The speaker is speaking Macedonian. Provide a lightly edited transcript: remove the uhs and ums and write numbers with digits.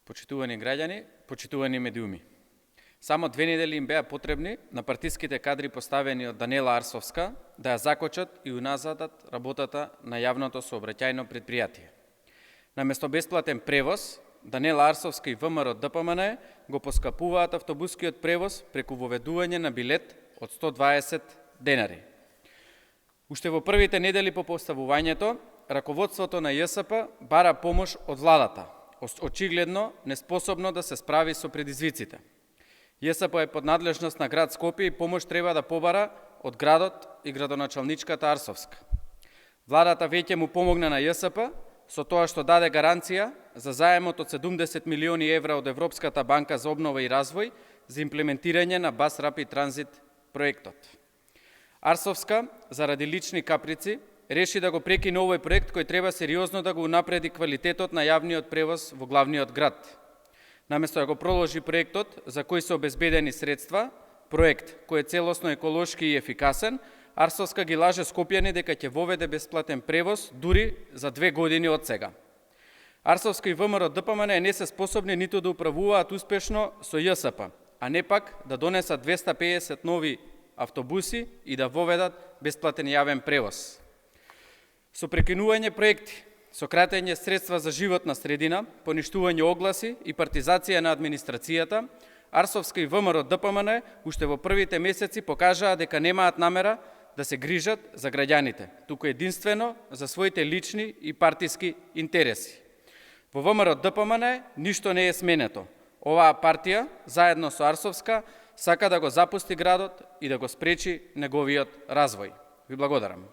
Почитувани граѓани, почитувани медиуми. Само 2 недели им беа потребни на партиските кадри поставени од Данела Арсовска да ја закочат и уназадат работата на јавното сообраќајно предпријатие. Наместо бесплатен превоз, Данела Арсовска и ВМРО ДПМН го поскапуваат автобускиот превоз преку воведување на билет од 120 денари. Уште во првите недели по поставувањето, раководството на ЈСП бара помош од владата, очигледно неспособно да се справи со предизвиците. ЈСП е под надлежност на град Скопје и помош треба да побара од градот и градоначалничката Арсовска. Владата веќе му помогна на ЈСП со тоа што даде гаранција за заемот од 70 милиони евра од Европската банка за обнова и развој за имплементирање на Бас Рапид Транзит проектот. Арсовска, заради лични каприци, реши да го прекине овој проект кој треба сериозно да го унапреди квалитетот на јавниот превоз во главниот град. Наместо да го проложи проектот за кој се обезбедени средства, проект кој е целосно еколошки и ефикасен, Арсовска ги лаже скопјани дека ќе воведе бесплатен превоз дури за 2 години од сега. Арсовска и ВМРО ДПМН не се способни ниту да управуваат успешно со ЈСП, а не пак да донесат 250 нови автобуси и да воведат бесплатен јавен превоз. Со прекинување проекти, сократење средства за животна средина, поништување огласи и партизација на администрацијата, Арсовска и ВМРО ДПМН уште во првите месеци покажаа дека немаат намера да се грижат за граѓаните, туку единствено за своите лични и партиски интереси. Во ВМРО ДПМН ништо не е сменето. Оваа партија, заедно со Арсовска, сака да го запусти градот и да го спречи неговиот развој. Ви благодарам.